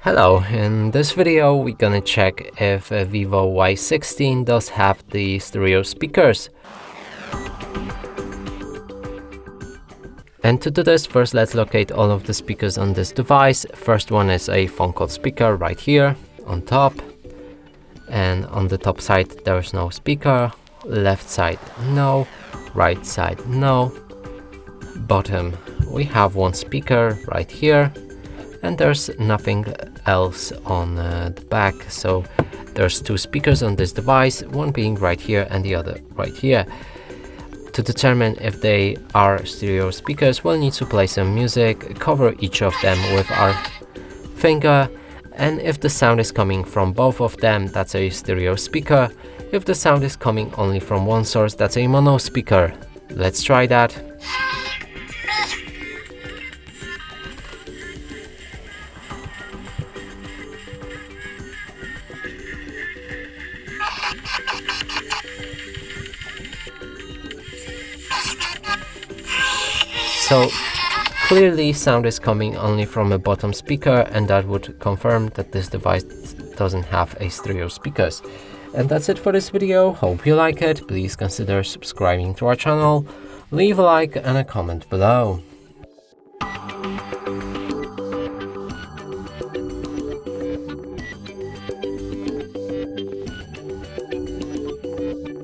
Hello, in this video we're gonna check if a Vivo Y16 does have the stereo speakers. And to do this, first let's locate all of the speakers on this device. First one is a phone call speaker right here on top. And on the top side there is no speaker. Left side no, right side no. Bottom we have one speaker right here. And there's nothing else on the back, so there's two speakers on this device, one being right here and the other right here. To determine if they are stereo speakers, we'll need to play some music, cover each of them with our finger, and if the sound is coming from both of them, that's a stereo speaker. If the sound is coming only from one source, that's a mono speaker. Let's try that. So clearly sound is coming only from a bottom speaker, and that would confirm that this device doesn't have a stereo speakers. And that's it for this video. Hope you like it. Please consider subscribing to our channel, leave a like and a comment below.